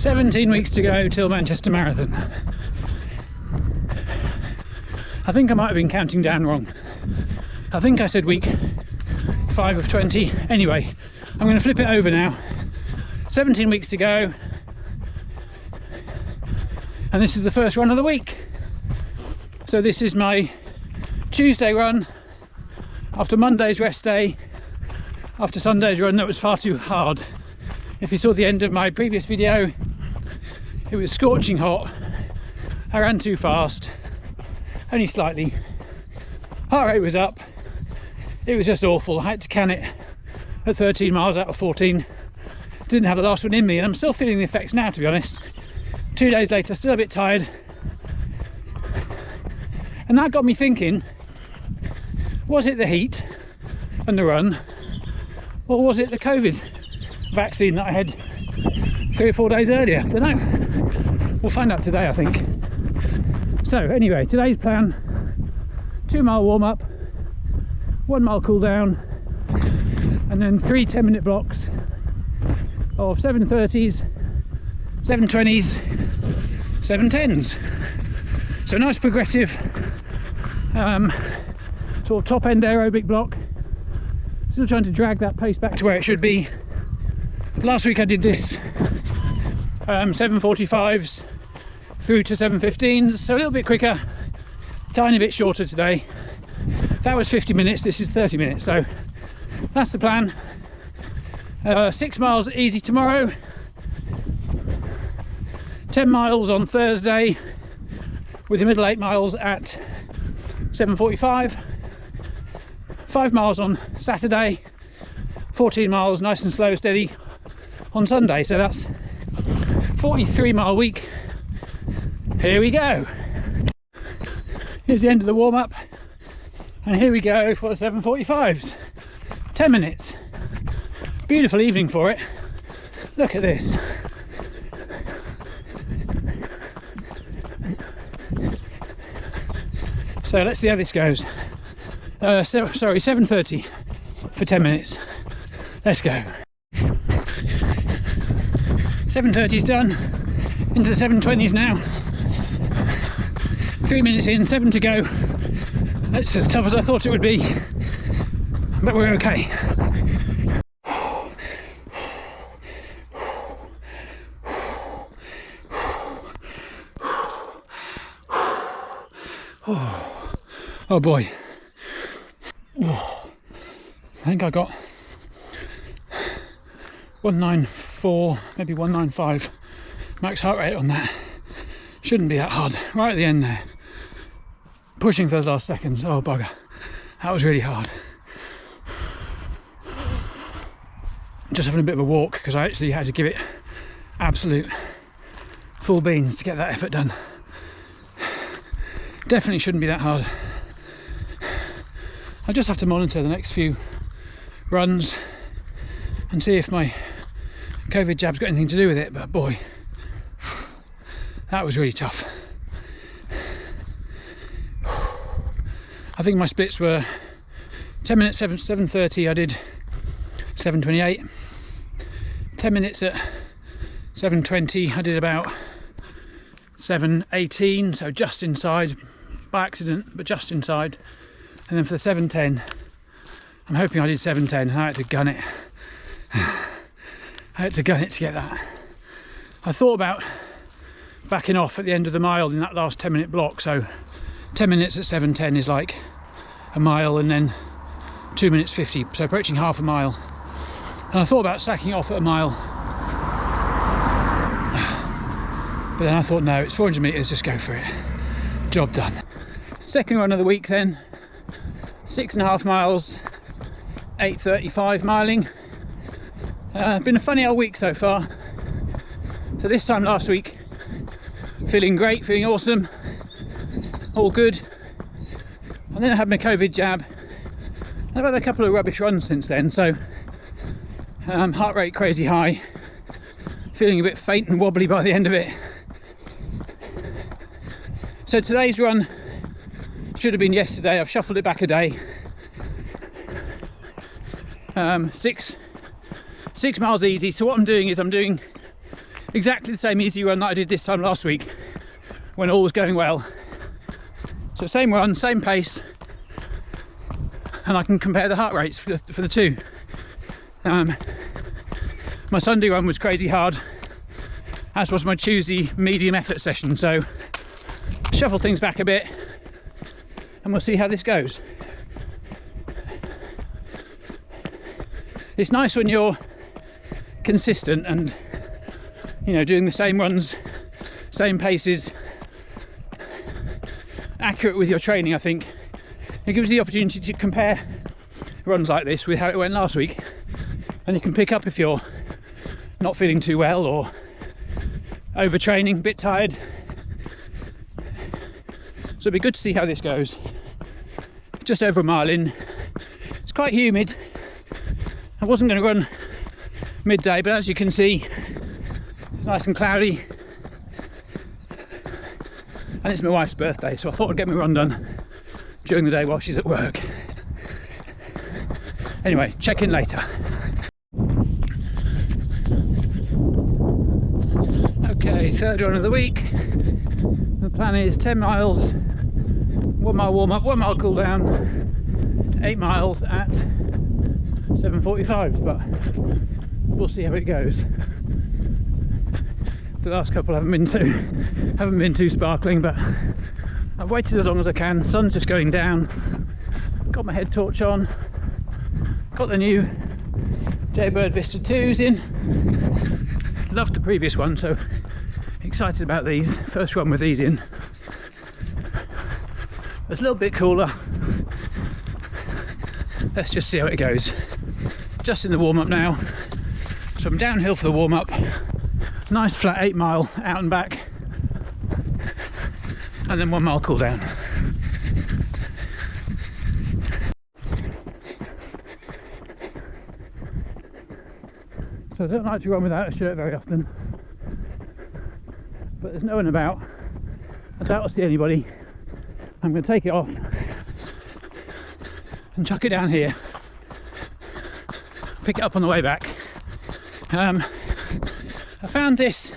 17 weeks to go till Manchester Marathon. I think I might have been counting down wrong. I think I said week 5 of 20. Anyway, I'm going to flip it over now. 17 weeks to go. And this is the first run of the week. So this is my Tuesday run after Monday's rest day, after Sunday's run that was far too hard. If you saw the end of my previous video, it was scorching hot. I ran too fast, only slightly. Heart rate was up. It was just awful. I had to can it at 13 miles out of 14. Didn't have the last one in me, and I'm still feeling the effects now, to be honest. 2 days later, still a bit tired. And that got me thinking, was it the heat and the run, or was it the COVID vaccine that I had 3 or 4 days earlier? I don't know. We'll find out today, I think. So anyway, today's plan: 2 mile warm up, 1 mile cool down, and then 3 10-minute blocks of 7:30s, 7:20s, 7:10s. So a nice progressive sort of top end aerobic block. Still trying to drag that pace back to where it should be. Last week I did this 7:45s through to 7:15s, so a little bit quicker, tiny bit shorter today. That was 50 minutes, this is 30 minutes, so that's the plan. 6 miles easy tomorrow, 10 miles on Thursday with the middle 8 miles at 7:45, 5 miles on Saturday, 14 miles nice and slow steady on Sunday. So that's 43-mile week. Here we go. Here's the end of the warm-up, and here we go for the 7:45s. 10 minutes. Beautiful evening for it. Look at this. So let's see how this goes. Sorry, 7:30 for 10 minutes. Let's go. 7:30's done. Into the 7:20s now. 3 minutes in, 7 to go. That's as tough as I thought it would be, but we're okay. Oh boy. I think I got 194, maybe 195 max heart rate on that. Shouldn't be that hard. Right at the end there, pushing for those last seconds. Oh bugger, that was really hard. Just having a bit of a walk because I actually had to give it absolute full beans to get that effort done. Definitely shouldn't be that hard. I'll just have to monitor the next few runs and see if my COVID jab's got anything to do with it, but boy, that was really tough. I think my splits were 10 minutes 7:30, I did 7:28. 10 minutes at 7:20, I did about 7:18, so just inside, by accident, but just inside. And then for the 7:10, I'm hoping I did 7:10, and I had to gun it. I had to gun it to get that. I thought about backing off at the end of the mile in that last 10-minute block, so 10 minutes at 7:10 is like a mile, and then 2 minutes 50, so approaching half a mile. And I thought about sacking off at a mile, but then I thought no, it's 400 metres, just go for it. Job done. Second run of the week then, 6.5 miles, 8:35 miling. Been a funny old week so far. So this time last week, feeling great, feeling awesome, all good. And then I had my COVID jab. I've had a couple of rubbish runs since then, so heart rate crazy high, feeling a bit faint and wobbly by the end of it. So today's run should have been yesterday. I've shuffled it back a day. 6 miles easy. So what I'm doing is I'm doing exactly the same easy run that I did this time last week when all was going well. So same run, same pace, and I can compare the heart rates for the two. My Sunday run was crazy hard, as was my Tuesday medium effort session, so shuffle things back a bit and we'll see how this goes. It's nice when you're consistent and, you know, doing the same runs, same paces, accurate with your training. I think it gives you the opportunity to compare runs like this with how it went last week, and you can pick up if you're not feeling too well or overtraining, a bit tired. So it'll be good to see how this goes. Just over a mile in. It's quite humid. I wasn't going to run midday, but as you can see, it's nice and cloudy, and it's my wife's birthday, so I thought I'd get my run done during the day while she's at work. Anyway, check in later. Okay, third run of the week. The plan is 10 miles, 1 mile warm up, 1 mile cool down, 8 miles at 7:45, but we'll see how it goes. The last couple haven't been too sparkling, but I've waited as long as I can. Sun's just going down. Got my head torch on. Got the new Jaybird Vista 2s in. Loved the previous one, so excited about these. First one with these in. It's a little bit cooler. Let's just see how it goes. Just in the warm-up now. So I'm downhill for the warm-up. Nice flat 8 mile out and back, and then 1 mile cool down. So I don't like to run without a shirt very often, but there's no one about. I doubt I'll see anybody. I'm going to take it off and chuck it down here, pick it up on the way back. I found this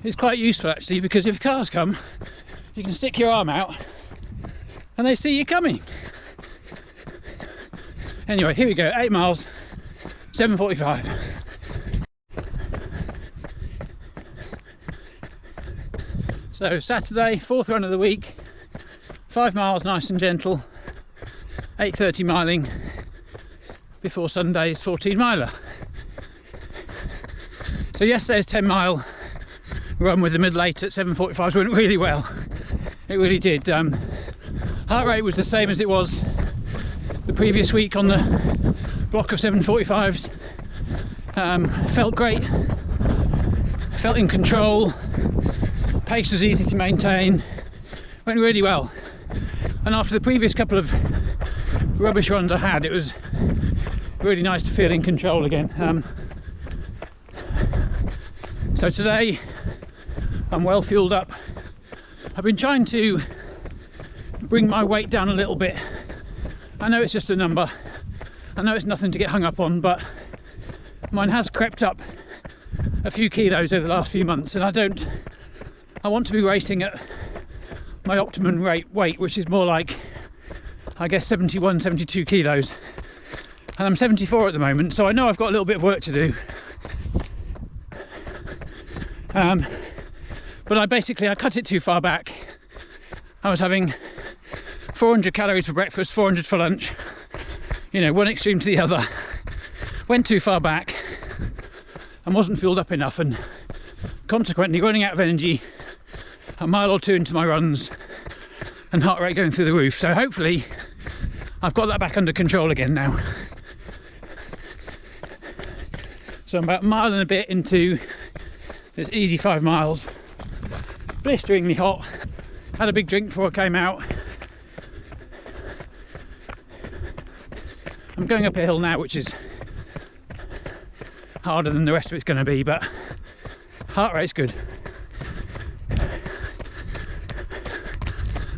is quite useful actually, because if cars come, you can stick your arm out and they see you coming. Anyway, here we go, 8 miles, 7:45. So Saturday, 4th run of the week, 5 miles nice and gentle, 8:30 miling before Sunday's 14 miler. So yesterday's 10 mile run with the middle 8 at 7:45 went really well. It really did. Heart rate was the same as it was the previous week on the block of 7:45s. Felt great, felt in control, pace was easy to maintain, went really well. And after the previous couple of rubbish runs I had, it was really nice to feel in control again. So today I'm well fueled up. I've been trying to bring my weight down a little bit. I know it's just a number, I know it's nothing to get hung up on, but mine has crept up a few kilos over the last few months, and I want to be racing at my optimum weight, which is more like, I guess, 71, 72 kilos. And I'm 74 at the moment, so I know I've got a little bit of work to do. But I cut it too far back. I was having 400 calories for breakfast, 400 for lunch, you know, one extreme to the other. Went too far back and wasn't fueled up enough, and consequently running out of energy a mile or two into my runs and heart rate going through the roof. So hopefully I've got that back under control again now. So I'm about a mile and a bit into this easy 5 miles. Blisteringly hot. Had a big drink before I came out. I'm going up a hill now, which is harder than the rest of it's going to be, but heart rate's good.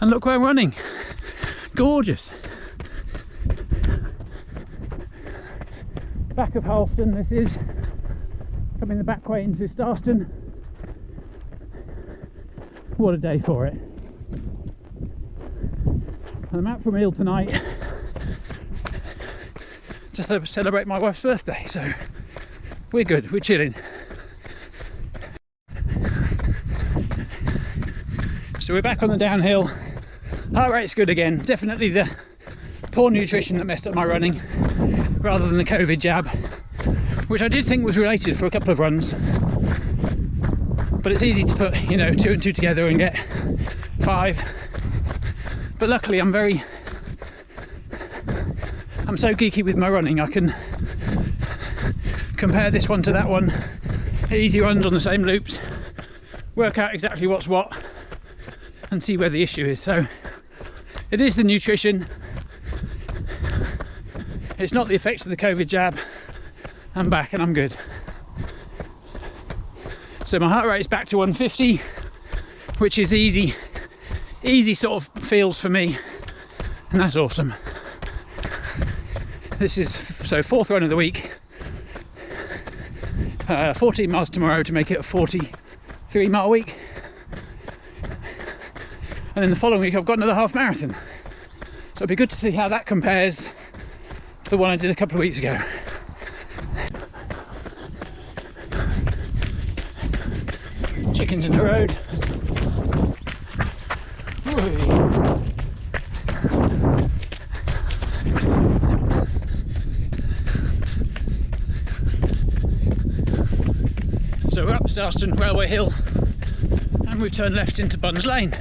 And look where I'm running. Gorgeous. Back of Halston this is. Coming the back way into Starston. What a day for it. And I'm out for a meal tonight just to celebrate my wife's birthday, so we're good, we're chilling. So we're back on the downhill. Heart rate's good again. Definitely the poor nutrition that messed up my running rather than the COVID jab, which I did think was related for a couple of runs. But it's easy to put, you know, 2 and 2 together and get 5. But luckily I'm so geeky with my running, I can compare this one to that one, easy runs on the same loops, work out exactly what's what and see where the issue is. So it is the nutrition, it's not the effects of the COVID jab. I'm back and I'm good. So my heart rate is back to 150, which is easy sort of feels for me, and that's awesome. This is so 4th run of the week, 14 miles tomorrow to make it a 43-mile week, and then the following week I've got another half marathon, so it'd be good to see how that compares to the one I did a couple of weeks ago. Chickens in the road. So we're up Starston Railway Hill and we've turned left into Buns Lane.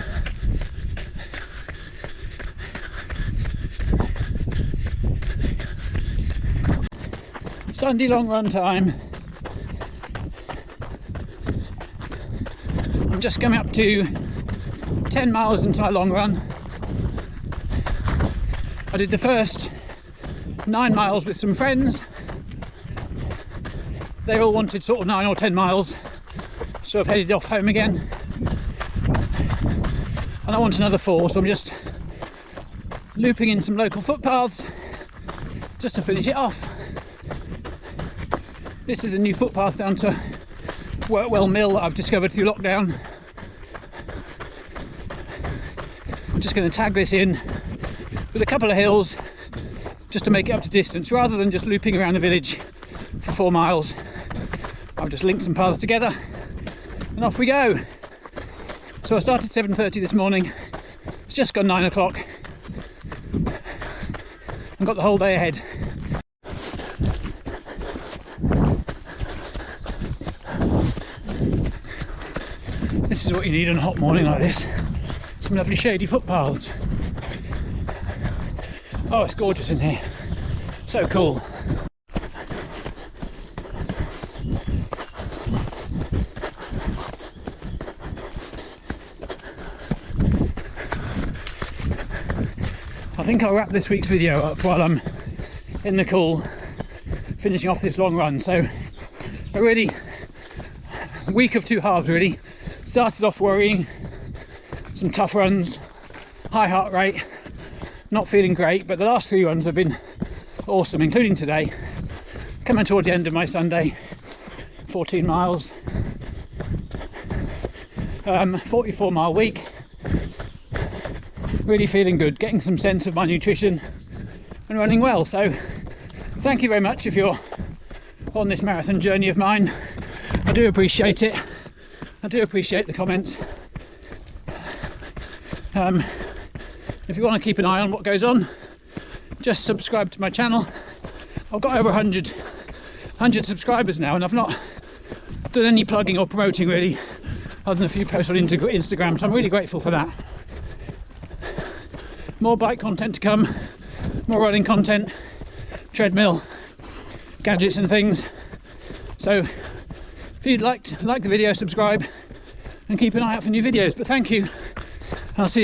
Sunday long run time. I'm just coming up to 10 miles into my long run. I did the first 9 miles with some friends. They all wanted sort of 9 or 10 miles, so I've headed off home again. And I want another 4, so I'm just looping in some local footpaths just to finish it off. This is a new footpath down to Workwell Mill that I've discovered through lockdown. I'm just going to tag this in with a couple of hills just to make it up to distance, rather than just looping around the village for 4 miles. I've just linked some paths together and off we go. So I started 7:30 this morning, it's just gone 9 o'clock and got the whole day ahead. This is what you need on a hot morning like this. Some lovely shady footpaths. Oh, it's gorgeous in here. So cool. I think I'll wrap this week's video up while I'm in the cool, finishing off this long run. So a really week of 2 halves really. Started off worrying, some tough runs, high heart rate, not feeling great, but the last 3 runs have been awesome, including today. Coming towards the end of my Sunday, 14 miles, 44-mile week. Really feeling good, getting some sense of my nutrition and running well. So thank you very much if you're on this marathon journey of mine. I do appreciate it. I do appreciate the comments. If you want to keep an eye on what goes on, just subscribe to my channel. I've got over 100 subscribers now, and I've not done any plugging or promoting really, other than a few posts on Instagram, so I'm really grateful for that. More bike content to come, more running content, treadmill, gadgets and things. So if you'd like the video, subscribe and keep an eye out for new videos. But thank you, and I'll see you